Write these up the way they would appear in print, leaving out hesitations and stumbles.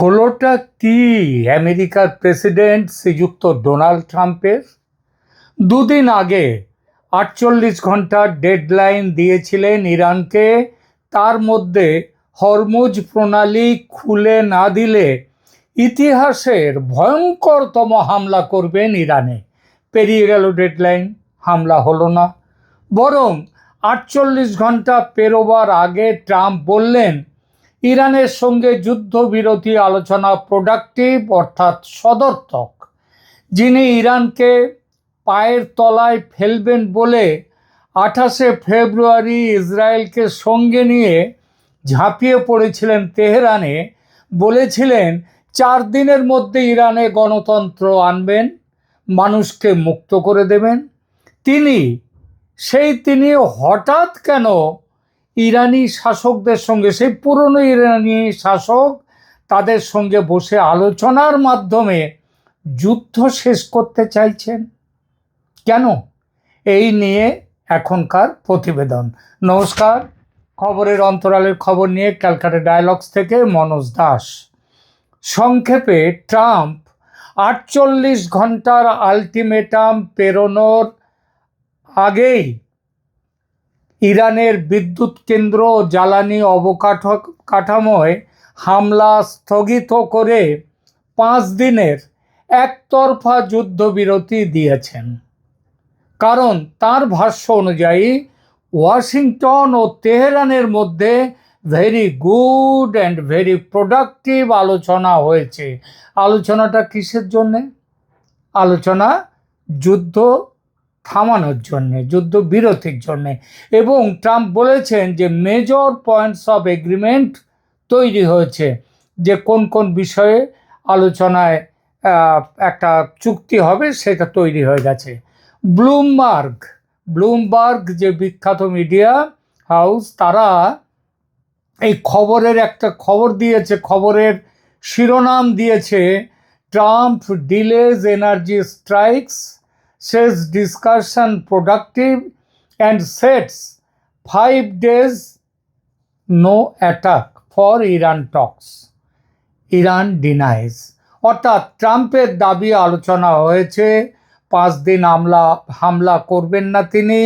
হলোটা কি আমেরিকার প্রেসিডেন্ট শ্রীযুক্ত ডোনাল্ড ট্রাম্পের? দুদিন আগে 48 ঘন্টার ডেডলাইন দিয়েছিলেন ইরানকে। তার মধ্যে হরমুজ প্রণালী খুলে না দিলে ইতিহাসের ভয়ঙ্করতম হামলা করবেন ইরানে। পেরিয়ে গেল ডেডলাইন, হামলা হলো না। বরং 48 ঘন্টা পেরোবার আগে ট্রাম্প বললেন ইরানের সঙ্গে যুদ্ধবিরতি আলোচনা প্রোডাক্টিভ অর্থাৎ সদর্থক। যিনি ইরানকে পায়ের তলায় ফেলবেন বলে 28 ফেব্রুয়ারি ইসরায়েলকে সঙ্গে নিয়ে ঝাঁপিয়ে পড়েছিলেন তেহরানে, বলেছিলেন 4 দিনের মধ্যে ইরানে গণতন্ত্র আনবেন, মানুষকে মুক্ত করে দেবেন। তিনি হঠাৎ কেন ইরানি শাসকদের সঙ্গে, সেই পুরনো ইরানি শাসক, তাদের সঙ্গে বসে আলোচনার মাধ্যমে যুদ্ধ শেষ করতে চাইছেন কেন? এই নিয়ে এখনকার প্রতিবেদন। নমস্কার, খবরের অন্তরালের খবর নিয়ে ক্যালকাটা ডায়ালগস থেকে মনোজ দাস। সংক্ষেপে, ট্রাম্প 48 ঘন্টার আলটিমেটাম পেরোনোর আগেই ইরানের বিদ্যুৎ কেন্দ্র ও জ্বালানি অবকাঠামোয় হামলা স্থগিত করে 5 দিনের একতরফা যুদ্ধবিরতি দিয়েছেন। কারণ তার ভাষ্য অনুযায়ী ওয়াশিংটন ও তেহরানের মধ্যে very good and very productive আলোচনা হয়েছে। আলোচনাটা কিসের জন্যে? আলোচনা যুদ্ধ থামানোর জন্যে, যুদ্ধবিরতির জন্যে। এবং ট্রাম্প বলেছেন যে মেজর পয়েন্টস অফ এগ্রিমেন্ট তৈরি হয়েছে, যে কোন কোন বিষয়ে আলোচনায় একটা চুক্তি হবে সেটা তৈরি হয়ে গেছে। ব্লুমবার্গ যে বিখ্যাত মিডিয়া হাউস, তারা এই খবরের একটা খবর দিয়েছে, খবরের শিরোনাম দিয়েছে Trump delays energy strikes, says discussion productive and sets 5 days no attack for Iran talks. Iran denies. অর্থাৎ ট্রাম্পের দাবি আলোচনা হয়েছে, 5 দিন হামলা করবেন না তিনি।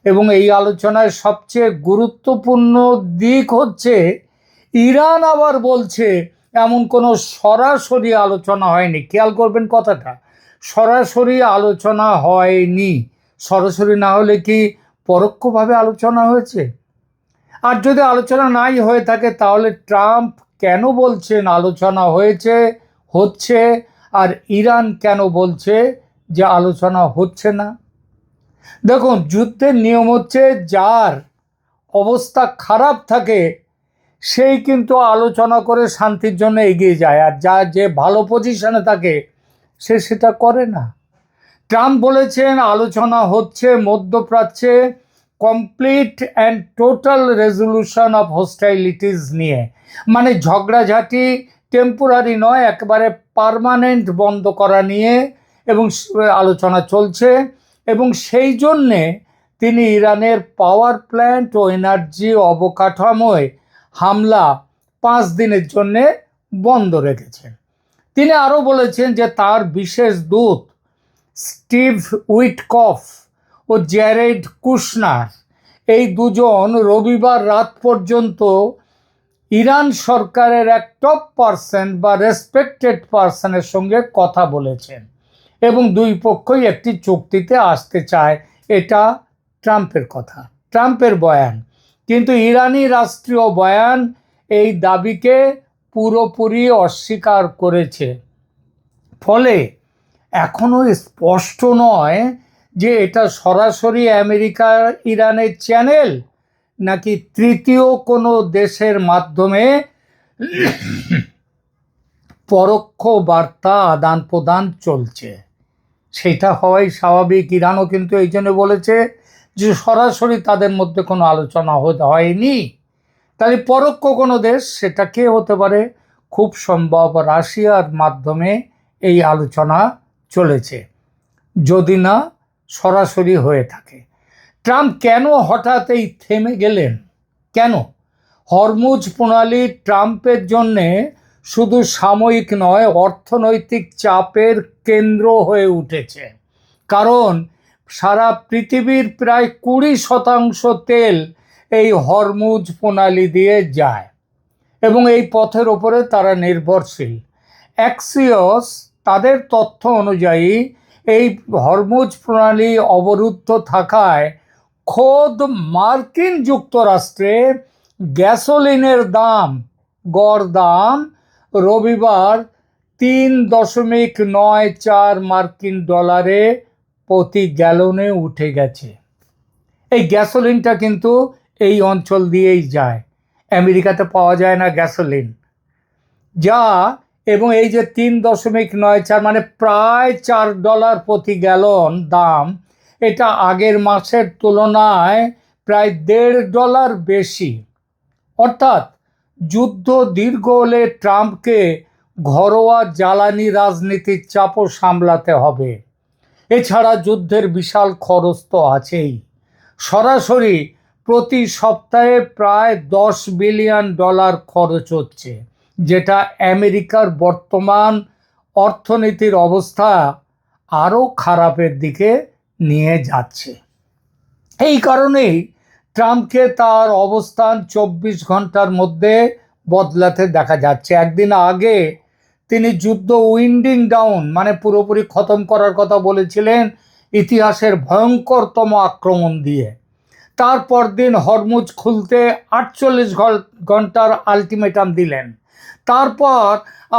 এবং এই আলোচনায় সবচেয়ে গুরুত্বপূর্ণ দিক হচ্ছে ইরান আবার বলছে এমন কোনো সরাসরি আলোচনা হয়নি। খেয়াল করবেন কথাটা, সরাসরি আলোচনা হয়নি। সরাসরি না হলে কি পরোক্ষভাবে আলোচনা হয়েছে? আর যদি আলোচনা নাই হয়ে থাকে তাহলে ট্রাম্প কেন বলছেন আলোচনা হচ্ছে, আর ইরান কেন বলছে যে আলোচনা হচ্ছে না? দেখুন, যুদ্ধের নিয়ম হচ্ছে যার অবস্থা খারাপ থাকে সেই কিন্তু আলোচনা করে শান্তির জন্য এগিয়ে যায়, আর যে ভালো পজিশনে থাকে সে সেটা করে না। ট্রাম্প বলেছেন আলোচনা হচ্ছে মধ্যপ্রাচ্যে complete and total resolution of hostilities নিয়ে, মানে ঝগড়াঝাটি টেম্পোরারি নয়, একেবারে পার্মানেন্ট বন্ধ করা নিয়ে এবং আলোচনা চলছে। এবং সেই জন্যে তিনি ইরানের পাওয়ার প্ল্যান্ট ও এনার্জি অবকাঠামোয় হামলা 5 দিনের জন্যে বন্ধ রেখেছেন। তিনি আরও বলেছেন যে তার বিশেষ দূত স্টিভ উইটকফ ও জ্যারেড কুশনার, এই দুজন রবিবার রাত পর্যন্ত ইরান সরকারের এক টপ পার্সন বা রেসপেক্টেড পার্সনের সঙ্গে কথা বলেছেন এবং দুই পক্ষই একটি চুক্তিতে আসতে চায়। এটা ট্রাম্পের কথা, ট্রাম্পের বয়ান। কিন্তু ইরানি রাষ্ট্রীয় বয়ান এই দাবিকে পুরোপুরি অস্বীকার করেছে। ফলে এখনও স্পষ্ট নয় যে এটা সরাসরি আমেরিকা ইরানের চ্যানেল নাকি তৃতীয় কোনো দেশের মাধ্যমে পরোক্ষ বার্তা আদান প্রদান চলছে। সেটা হওয়াই স্বাভাবিক। ইরানও কিন্তু এই জন্য বলেছে যে সরাসরি তাদের মধ্যে কোনো আলোচনা হয়নি। তাই পরোক্ষ কোনো দেশ, সেটা কে হতে পারে? খুব সম্ভব রাশিয়ার মাধ্যমে এই আলোচনা চলেছে, যদি না সরাসরি হয়ে থাকে। ট্রাম্প কেন হঠাৎ এই থেমে গেলেন? কেন? হরমুজ প্রণালী ট্রাম্পের জন্যে শুধু সাময়িক নয়, অর্থনৈতিক চাপের কেন্দ্র হয়ে উঠেছে। কারণ সারা পৃথিবীর প্রায় 20% তেল এই হরমুজ প্রণালী দিয়ে যায় এবং এই পথের ওপরে তারা নির্ভরশীল। অ্যাক্সিওস তাদের তথ্য অনুযায়ী এই হরমুজ প্রণালী অবরুদ্ধ থাকায় খোদ মার্কিন যুক্তরাষ্ট্রে গ্যাসোলিনের গড় দাম রবিবার $3.94 প্রতি গ্যালনে উঠে গেছে। এই গ্যাসোলিনটা কিন্তু এই অঞ্চল দিয়েই যায়, আমেরিকাতে পাওয়া যায় না গ্যাসোলিন এবং এই যে 3.94 মানে প্রায় $4 প্রতি গ্যালন দাম, এটা আগের মাসের তুলনায় প্রায় $1.5 বেশি। অর্থাৎ যুদ্ধ দীর্ঘ হলে ট্রাম্পকে ঘরোয়া জ্বালানি রাজনীতির চাপও সামলাতে হবে। এছাড়া যুদ্ধের বিশাল খরচ তো আছেই। সরাসরি প্রতি সপ্তাহে প্রায় $10 বিলিয়ন খরচ হচ্ছে, যেটা আমেরিকার বর্তমান অর্থনীতির অবস্থা আরও খারাপের দিকে নিয়ে যাচ্ছে। এই কারণেই ট্রাম্পকে তার অবস্থান 24 ঘন্টার মধ্যে বদলাতে দেখা যাচ্ছে। একদিন আগে তিনি যুদ্ধ উইন্ডিং ডাউন মানে পুরোপুরি খতম করার কথা বলেছিলেন ইতিহাসের ভয়ঙ্করতম আক্রমণ দিয়ে। তারপর দিন হরমুজ খুলতে 48 ঘন্টার আলটিমেটাম দিলেন। তারপর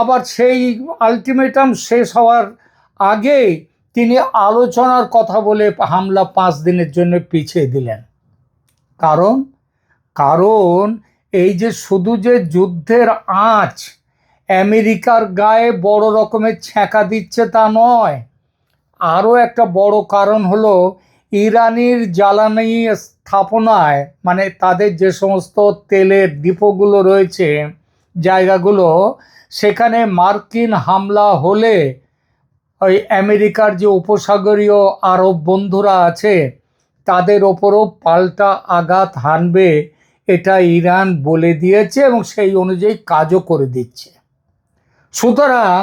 আবার সেই আলটিমেটাম শেষ হওয়ার আগেই তিনি আলোচনার কথা বলে হামলা 5 দিনের জন্য পিছিয়ে দিলেন। কারণ এই যে শুধু যে যুদ্ধের আঁচ আমেরিকার গায়ে বড় রকমের ছ্যাঁকা দিচ্ছে তা নয়, আরও একটা বড় কারণ হলো ইরানের জ্বালানি স্থাপনায় মানে তাদের যে সমস্ত তেলের ডিপোগুলো রয়েছে, জায়গাগুলো, সেখানে মার্কিন হামলা হলে ওই আমেরিকার যে উপসাগরীয় আরব বন্ধুরা আছে তাদের ওপরও পাল্টা আঘাত হানবে, এটা ইরান বলে দিয়েছে এবং সেই অনুযায়ী কাজও করে দিচ্ছে। সুতরাং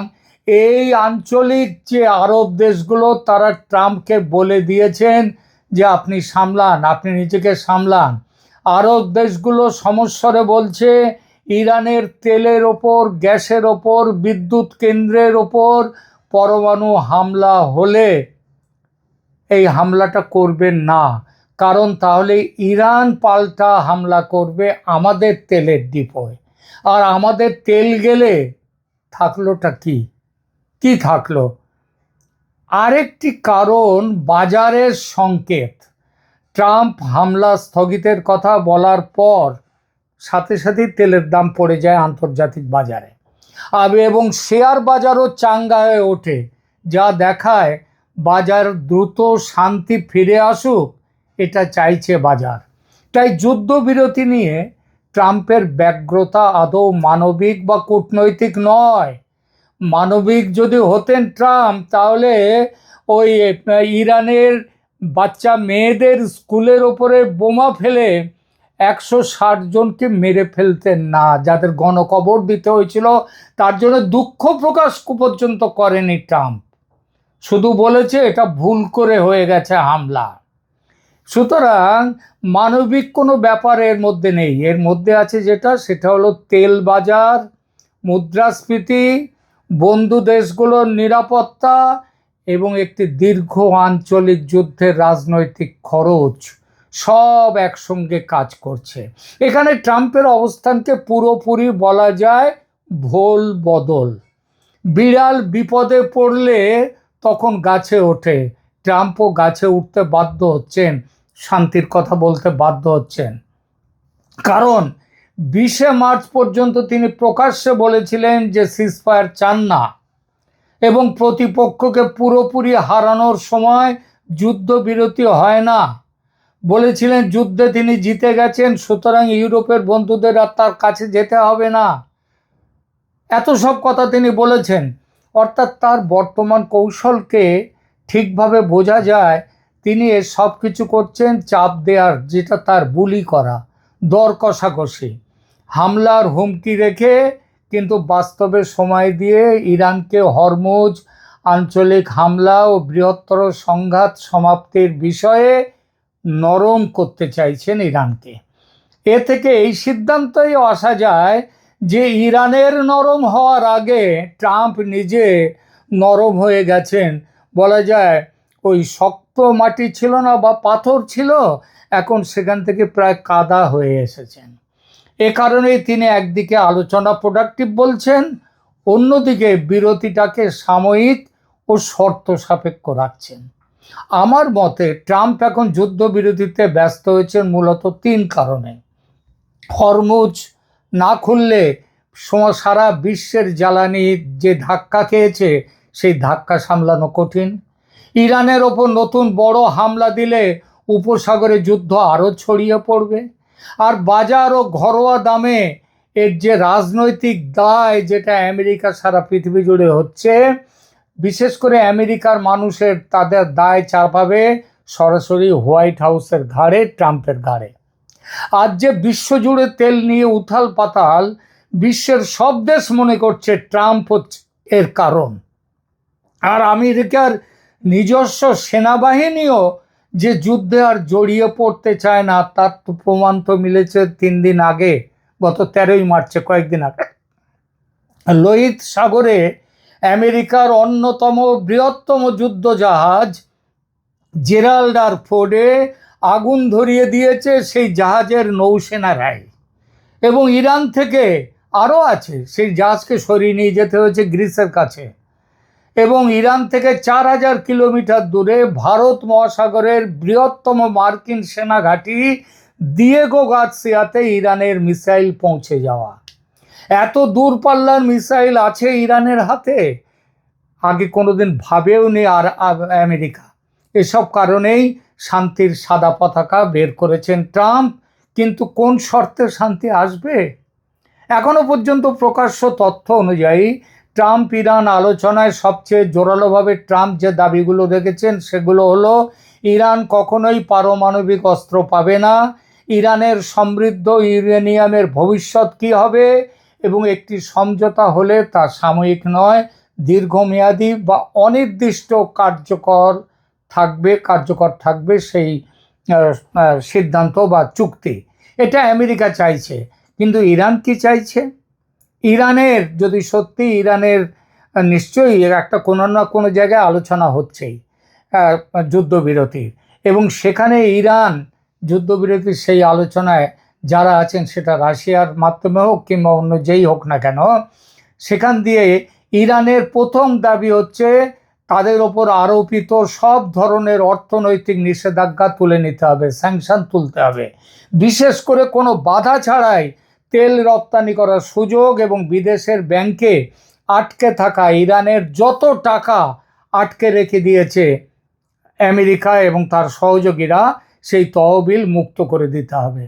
এই আঞ্চলিক যে আরব দেশগুলো তারা ট্রাম্পকে বলে দিয়েছেন যে আপনি সামলান, আপনি নিজেকে সামলান। আরব দেশগুলো সমস্বরে বলছে ইরানের তেলের ওপর, গ্যাসের ওপর, বিদ্যুৎ কেন্দ্রের ওপর পরমাণু হামলা হলে এই হামলাটা করবেন না, কারণ তাহলে ইরান পাল্টা হামলা করবে আমাদের তেলের ডিপোয়, আর আমাদের তেল গেলে থাকলোটা কি থাকলো? আরেকটি কারণ বাজারের সংকেত। ট্রাম্প হামলা স্থগিতের কথা বলার পর সাথে সাথেই তেলের দাম পড়ে যায় আন্তর্জাতিক বাজারে, এবং শেয়ার বাজারও চাঙ্গা হয়ে ওঠে, যা দেখায় বাজার দ্রুত শান্তি ফিরে আসুক, এটা চাইছে বাজার। তাই যুদ্ধবিরতি নিয়ে ট্রাম্পের ব্যগ্রতা আদৌ মানবিক বা কূটনৈতিক নয়। মানবিক যদি হতেন ট্রাম্প, তাহলে ওই ইরানের বাচ্চা মেয়েদের স্কুলের ওপরে বোমা ফেলে 160 জনকে মেরে ফেলতেন না, যাদের গণকবর দিতে হয়েছিল। তার জন্য দুঃখ প্রকাশ পর্যন্ত করেনি ট্রাম্প, শুধু বলেছে এটা ভুল করে হয়ে গেছে হামলা। সুতরাং মানবিক কোনো ব্যাপার এর মধ্যে নেই। এর মধ্যে আছে সেটা হলো তেল বাজার, মুদ্রাস্ফীতি, বন্ধু দেশগুলোর নিরাপত্তা এবং একটি দীর্ঘ আঞ্চলিক যুদ্ধের রাজনৈতিক খরচ, সব একসঙ্গে কাজ করছে। এখানে ট্রাম্পের অবস্থানকে পুরোপুরি বলা যায় ভোল বদল। বিড়াল বিপদে পড়লে তখন গাছে ওঠে, ট্রাম্পও গাছে উঠতে বাধ্য হচ্ছেন, শান্তির কথা বলতে বাধ্য হচ্ছেন। কারণ 20 মার্চ পর্যন্ত তিনি প্রকাশ্যে বলেছিলেন যে সিজফায়ার চান না এবং প্রতিপক্ষকে পুরোপুরি হারানোর সময় যুদ্ধবিরতি হয় না। বলেছিলেন যুদ্ধে তিনি জিতে গেছেন, সুতরাং ইউরোপের বন্ধুদের আর তার কাছে যেতে হবে না। এত সব কথা তিনি বলেছেন। অর্থাৎ তার বর্তমান কৌশলকে ঠিকভাবে বোঝা যায়। তিনি সব কিছু করছেন চাপ দেওয়ার, যেটা তার বুলি করা, দর কষাকষি, হামলার হুমকি রেখে কিন্তু বাস্তবে সময় দিয়ে ইরানকে হরমুজ আঞ্চলিক হামলা ও বৃহত্তর সংঘাত সমাপ্তির বিষয়ে নরম করতে চাইছেন ইরানকে। এ থেকে এই সিদ্ধান্তই আসা যায় যে ইরানের নরম হওয়ার আগে ট্রাম্প নিজে নরম হয়ে গেছেন। বলা যায় ওই শক্ত মাটি ছিল না বা পাথর ছিল, এখন সেখান থেকে প্রায় কাদা হয়ে এসেছেন। এ কারণেই তিনি একদিকে আলোচনা প্রোডাক্টিভ বলছেন, অন্যদিকে বিরতিটাকে সাময়িক ও শর্ত সাপেক্ষ রাখছেন। আমার মতে ট্রাম্প এখন যুদ্ধবিরতিতে ব্যস্ত হয়েছেন মূলত 3 কারণে। হরমুজ না খুললে সারা বিশ্বের জ্বালানি যে ধাক্কা খেয়েছে সেই ধাক্কা সামলানো কঠিন। ইরানের ওপর নতুন বড় হামলা দিলে উপসাগরে যুদ্ধ আরও ছড়িয়ে পড়বে। আর বাজার ও ঘরোয়া দামে এর যে রাজনৈতিক দায়, যেটা আমেরিকা সারা পৃথিবী জুড়ে হচ্ছে, বিশেষ করে আমেরিকার মানুষের তাদের দায় চাপাবে সরাসরি হোয়াইট হাউসের ঘাড়ে, ট্রাম্পের ঘাড়ে। আজ যে বিশ্বজুড়ে তেল নিয়ে উথাল পাতাল, বিশ্বের সব দেশ মনে করছে ট্রাম্প এর কারণ। আর আমেরিকার নিজস্ব সেনাবাহিনীও যে যুদ্ধে আর জড়িয়ে পড়তে চায় না, তার তো প্রমাণ তো মিলেছে 3 দিন আগে, গত 13ই মার্চে, কয়েকদিন আগে লোহিত সাগরে আমেরিকার অন্যতম বৃহত্তম যুদ্ধজাহাজ জেরাল্ড আর ফোর্ডে আগুন ধরিয়ে দিয়েছে সেই জাহাজের নৌসেনারাই। এবং ইরান থেকে আরও আছে, সেই জাহাজকে সরিয়ে নিয়ে যেতে হয়েছে গ্রিসের কাছে। এবং ইরান থেকে 4000 কিলোমিটার দূরে ভারত মহাসাগরের বৃহত্তম মার্কিন সেনাঘাঁটি দিয়েগো গার্সিয়াতে ইরানের মিসাইল পৌঁছে যাওয়া। এত দূরপাল্লার মিসাইল আছে ইরানের হাতে, আগে কোনোদিন ভাবেও নি আর আমেরিকা। এসব কারণেই শান্তির সাদা পতাকা বের করেছেন ট্রাম্প। কিন্তু কোন শর্তে শান্তি আসবে? এখনো পর্যন্ত প্রকাশ্য তথ্য অনুযায়ী ট্রাম্প ইরান আলোচনায় সবচেয়ে জোরালোভাবে ট্রাম্প যে দাবিগুলো রেখেছেন সেগুলো হলো, ইরান কখনোই পারমাণবিক অস্ত্র পাবে না, ইরানের সমৃদ্ধ ইউরেনিয়ামের ভবিষ্যৎ কী হবে, এবং একটি সমঝোতা হলে তা সাময়িক নয়, দীর্ঘমেয়াদী বা অনির্দিষ্ট কার্যকর থাকবে সেই সিদ্ধান্ত বা চুক্তি। এটা আমেরিকা চাইছে। কিন্তু ইরান কি চাইছে? ইরানের যদি সত্যি ইরানের নিশ্চয়ই একটা কোনো না কোনো জায়গায় আলোচনা হচ্ছেই যুদ্ধবিরতির, এবং সেখানে ইরান যুদ্ধবিরতির সেই আলোচনায় যারা আছেন, সেটা রাশিয়ার মাধ্যমে হোক কিংবা অন্য যেই হোক না কেন, সেখান দিয়ে ইরানের প্রথম দাবি হচ্ছে তাদের ওপর আরোপিত সব ধরনের অর্থনৈতিক নিষেধাজ্ঞা তুলে নিতে হবে, স্যাংশন তুলতে হবে। বিশেষ করে কোনো বাধা ছাড়াই তেল রপ্তানি করার সুযোগ এবং বিদেশের ব্যাংকে আটকে থাকা ইরানের যত টাকা আটকে রেখে দিয়েছে আমেরিকা এবং তার সহযোগীরা, সেই তহবিল মুক্ত করে দিতে হবে।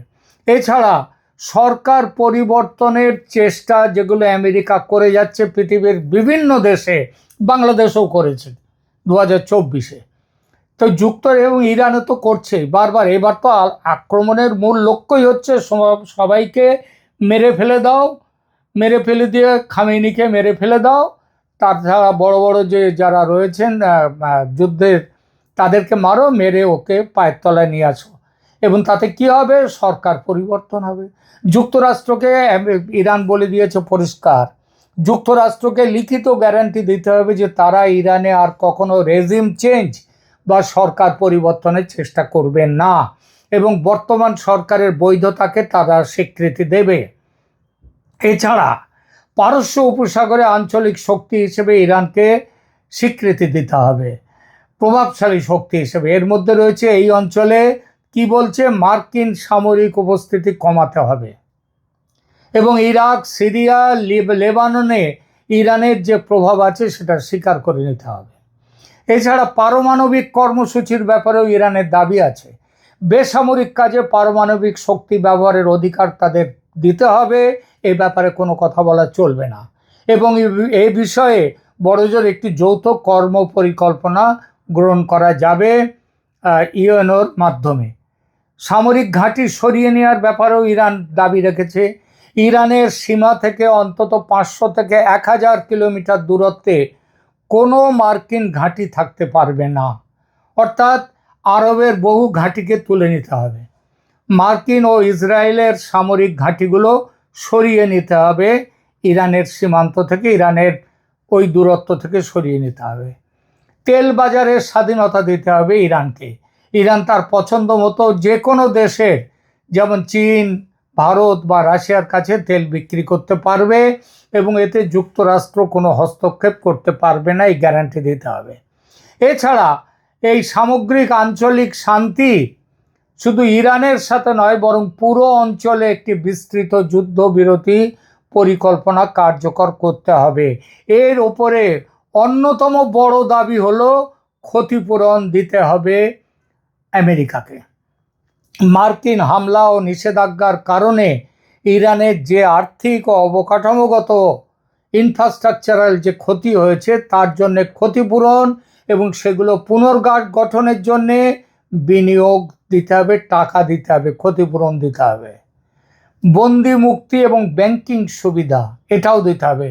এছাড়া সরকার পরিবর্তনের চেষ্টা যেগুলো আমেরিকা করে যাচ্ছে পৃথিবীর বিভিন্ন দেশে, বাংলাদেশেও করেছে 2024-এ, তো এবং ইরানও তো করছে বারবার। এবার তো আক্রমণের মূল লক্ষ্যই হচ্ছে সবাইকে মেরে ফেলে দাও, মেরে ফেলে দিয়ে খামেনিকে মেরে ফেলে দাও। তাছাড়া বড় বড় যে যারা রয়েছেন যুদ্ধের, তাদেরকে মারো, মেরে ওকে পায়ের তলায় নিয়ে আসো, এবং তাতে কি হবে? সরকার পরিবর্তন হবে। যুক্তরাষ্ট্রকে ইরান বলে দিয়েছে পরিষ্কার, যুক্তরাষ্ট্রকে লিখিত গ্যারান্টি দিতে হবে যে তারা ইরানে আর কখনো রেজিম চেঞ্জ বা সরকার পরিবর্তনের চেষ্টা করবে না, এবং বর্তমান সরকারের বৈধতাকে তারা স্বীকৃতি দেবে। এছাড়া পারস্য উপসাগরে আঞ্চলিক শক্তি হিসেবে ইরানকে স্বীকৃতি দিতে হবে, প্রভাবশালী শক্তি হিসেবে। এর মধ্যে রয়েছে এই অঞ্চলে কি বলছে, মার্কিন সামরিক উপস্থিতি কমাতে হবে, এবং ইরাক, সিরিয়া, লেবাননে ইরানের যে প্রভাব আছে সেটা স্বীকার করে নিতে হবে। এছাড়া পারমাণবিক কর্মসূচির ব্যাপারেও ইরানের দাবি আছে। বেসামরিক কাজে পারমাণবিক শক্তি ব্যবহারের অধিকার তাদের দিতে হবে, এ ব্যাপারে কোনো কথা বলা চলবে না। এবং এই বিষয়ে বড়জোর একটি যৌথ কর্ম পরিকল্পনা গ্রহণ করা যাবে ইউএনওর মাধ্যমে। সামরিক ঘাঁটি সরিয়ে নেওয়ার ব্যাপারেও ইরান দাবি রেখেছে। ইরানের সীমা থেকে অন্তত 500 থেকে 1000 কিলোমিটার দূরত্বে কোনো মার্কিন ঘাঁটি থাকতে পারবে না। অর্থাৎ আরবের বহু ঘাঁটিকে তুলে নিতে হবে। মার্কিন ও ইসরায়েলের সামরিক ঘাঁটিগুলো সরিয়ে নিতে হবে ইরানের সীমান্ত থেকে, ইরানের ওই দূরত্ব থেকে সরিয়ে নিতে হবে। তেল বাজারের স্বাধীনতা দিতে হবে ইরানকে। ইরান তার পছন্দ মতো যে কোনো দেশের, যেমন চীন, ভারত বা রাশিয়ার কাছে তেল বিক্রি করতে পারবে এবং এতে যুক্তরাষ্ট্র কোনো হস্তক্ষেপ করতে পারবে না, এই গ্যারান্টি দিতে হবে। এছাড়া এই সামগ্রিক আঞ্চলিক শান্তি শুধু ইরানের সাথে নয়, বরং পুরো অঞ্চলে একটি বিস্তৃত যুদ্ধবিরতি পরিকল্পনা কার্যকর করতে হবে। এর উপরে অন্যতম বড় দাবি হলো ক্ষতিপূরণ দিতে হবে আমেরিকাকে। মার্কিন হামলা ও নিষেধাজ্ঞার কারণে ইরানের যে আর্থিক ও অবকাঠামোগত ইনফ্রাস্ট্রাকচারাল যে ক্ষতি হয়েছে তার জন্য ক্ষতিপূরণ এবং সেগুলো পুনর্গঠনের জন্যে বিনিয়োগ দিতে হবে, টাকা দিতে হবে, ক্ষতিপূরণ দিতে হবে। বন্দি মুক্তি এবং ব্যাংকিং সুবিধা এটাও দিতে হবে।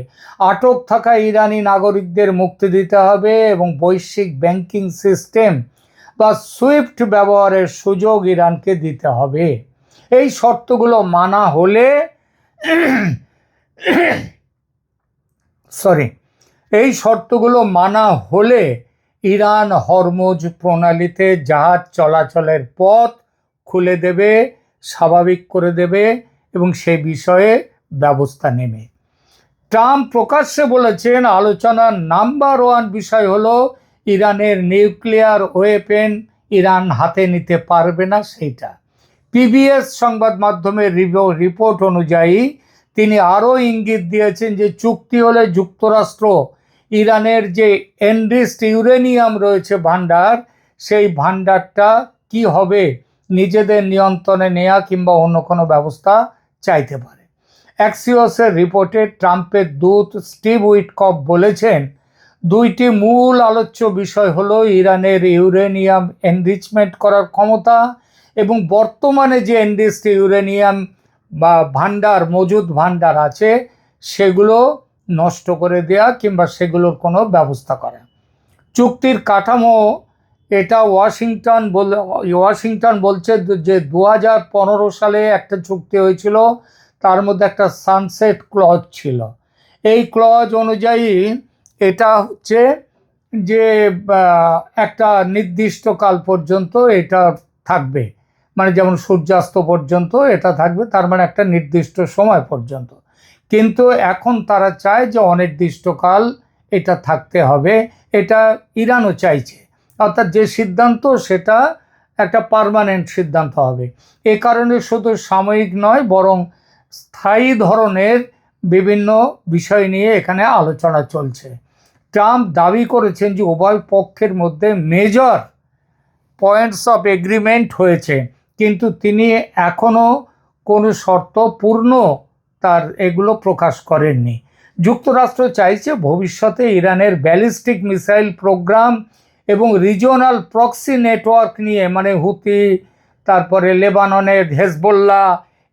আটক থাকা ইরানি নাগরিকদের মুক্তি দিতে হবে এবং বৈশ্বিক ব্যাংকিং সিস্টেম বা সুইফট ব্যবহারের সুযোগ ইরানকে দিতে হবে। এই শর্তগুলো মানা হলে এই শর্তগুলো মানা হলে ইরান হরমুজ প্রণালীতে জাহাজ চলাচলের পথ খুলে দেবে, স্বাভাবিক করে দেবে এবং সে বিষয়ে ব্যবস্থা নেবে। ট্রাম্প প্রকাশ্যে বলেছেন আলোচনার নাম্বার 1 বিষয় হলো ইরানের নিউক্লিয়ার ওয়েপেন ইরান হাতে নিতে পারবে না সেইটা। পিবিএস সংবাদ মাধ্যমের রিপোর্ট অনুযায়ী তিনি আরও ইঙ্গিত দিয়েছেন যে চুক্তি হলে যুক্তরাষ্ট্র ইরানের যে এনরিচড ইউরেনিয়াম রয়েছে ভান্ডার, সেই ভান্ডারটা কি হবে নিজেদের নিয়ন্ত্রণে নেওয়া কিংবা অন্য কোনো ব্যবস্থা চাইতে পারে। অ্যাক্সিওসের রিপোর্টে ট্রাম্পের দূত স্টিভ উইটকফ বলেছেন দুইটি মূল আলোচ্য বিষয় হলো ইরানের ইউরেনিয়াম এনরিচমেন্ট করার ক্ষমতা এবং বর্তমানে যে এনরিচড ইউরেনিয়াম বা মজুদ ভান্ডার আছে সেগুলো নষ্ট করে দেয়া কিংবা সেগুলোর কোনো ব্যবস্থা করা। চুক্তির কাঠামো এটা ওয়াশিংটন বলছে যে 2015 সালে একটা চুক্তি হয়েছিল, তার মধ্যে একটা সানসেট ক্লজ ছিল। এই ক্লজ অনুযায়ী এটা হচ্ছে যে একটা নির্দিষ্ট কাল পর্যন্ত এটা থাকবে, মানে যেমন সূর্যাস্ত পর্যন্ত এটা থাকবে, তার মানে একটা নির্দিষ্ট সময় পর্যন্ত। কিন্তু এখন তারা চায় যে অনির্দিষ্টকাল এটা থাকতে হবে, এটা ইরানও চাইছে। অর্থাৎ যে সিদ্ধান্ত সেটা একটা পার্মানেন্ট সিদ্ধান্ত হবে। এ কারণে শুধু সাময়িক নয় বরং স্থায়ী ধরনের বিভিন্ন বিষয় নিয়ে এখানে আলোচনা চলছে। ট্রাম্প দাবি করেছেন যে উভয় পক্ষের মধ্যে মেজর পয়েন্টস অফ এগ্রিমেন্ট হয়েছে, কিন্তু তিনি এখনও কোনো শর্ত পূর্ণ তার এগুলো প্রকাশ করেননি। যুক্তরাষ্ট্র চাইছে ভবিষ্যতে ইরানের ব্যালিস্টিক মিসাইল প্রোগ্রাম এবং রিজিওনাল প্রক্সি নেটওয়ার্ক নিয়ে, মানে হুতি, তারপরে লেবাননের হেজবোল্লাহ,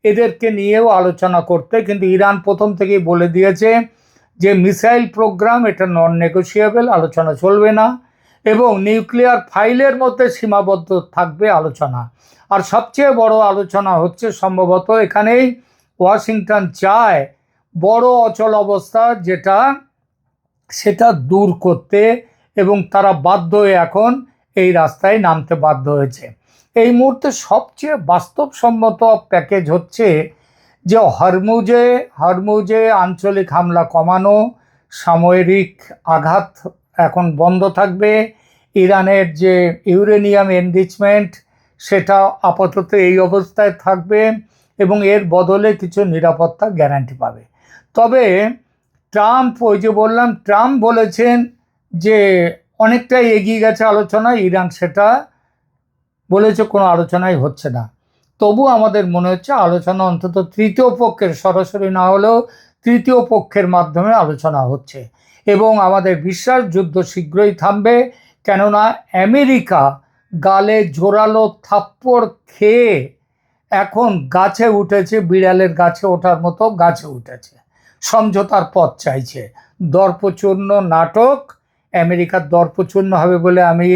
এদেরকে নিয়েও আলোচনা করতে। কিন্তু ইরান প্রথম থেকেই বলে দিয়েছে যে মিসাইল প্রোগ্রাম এটা নন নেগোশিয়েবল, আলোচনা চলবে না এবং নিউক্লিয়ার ফাইলের মধ্যে সীমাবদ্ধ থাকবে আলোচনা। আর সবচেয়ে বড় আলোচনা হচ্ছে সম্ভবত এখানেই ওয়াশিংটন চায় বড় অচল অবস্থা সেটা দূর করতে এবং তারা বাধ্য হয়ে এখন এই রাস্তায় নামতে বাধ্য হয়েছে। এই মুহূর্তে সবচেয়ে বাস্তবসম্মত প্যাকেজ হচ্ছে যে হরমুজে আঞ্চলিক হামলা কমানো, সামরিক আঘাত এখন বন্ধ থাকবে, ইরানের যে ইউরেনিয়াম এনরিচমেন্ট সেটা আপাতত এই অবস্থায় থাকবে এবং এর বদলে কিছু নিরাপত্তা গ্যারান্টি পাবে। তবে ট্রাম্প বলেছেন যে অনেকটাই এগিয়ে গেছে আলোচনা, ইরান সেটা বলেছে কোনো আলোচনাই হচ্ছে না। তবু আমাদের মনে হচ্ছে আলোচনা অন্তত তৃতীয় পক্ষের, সরাসরি না হলেও তৃতীয় পক্ষের মাধ্যমে আলোচনা হচ্ছে এবং আমাদের বিশ্বাস যুদ্ধ শীঘ্রই থামবে, কেননা আমেরিকা গালে জোরালো থাপ্পড় খেয়ে এখন গাছে উঠেছে, বিড়ালের গাছে ওঠার মতো গাছে উঠেছে, সমঝোতার পথ চাইছে। দর্পচূর্ণ নাটক, আমেরিকার দর্পচূর্ণ হবে বলে আমি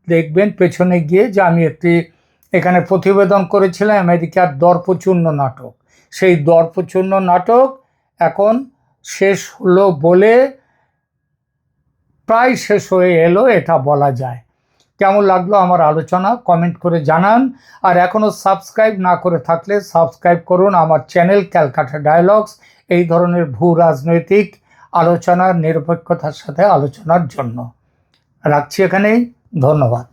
দেখবেন পেছনে গিয়ে যে আমি একটি এখানে প্রতিবেদন করেছিলাম আমেরিকার দর্পচূর্ণ নাটক। সেই দর্পচূর্ণ নাটক এখন শেষ হলো বলে, প্রায় শেষ হয়ে এলো এটা বলা যায়। কেমন লাগলো আমার আলোচনা কমেন্ট করে জানান। আর এখনও সাবস্ক্রাইব না করে থাকলে সাবস্ক্রাইব করুন আমার চ্যানেল ক্যালকাটা ডায়ালগস, এই ধরনের ভূ রাজনৈতিক আলোচনার নিরপেক্ষতার সাথে আলোচনার জন্য। রাখছি এখানেই, ধন্যবাদ।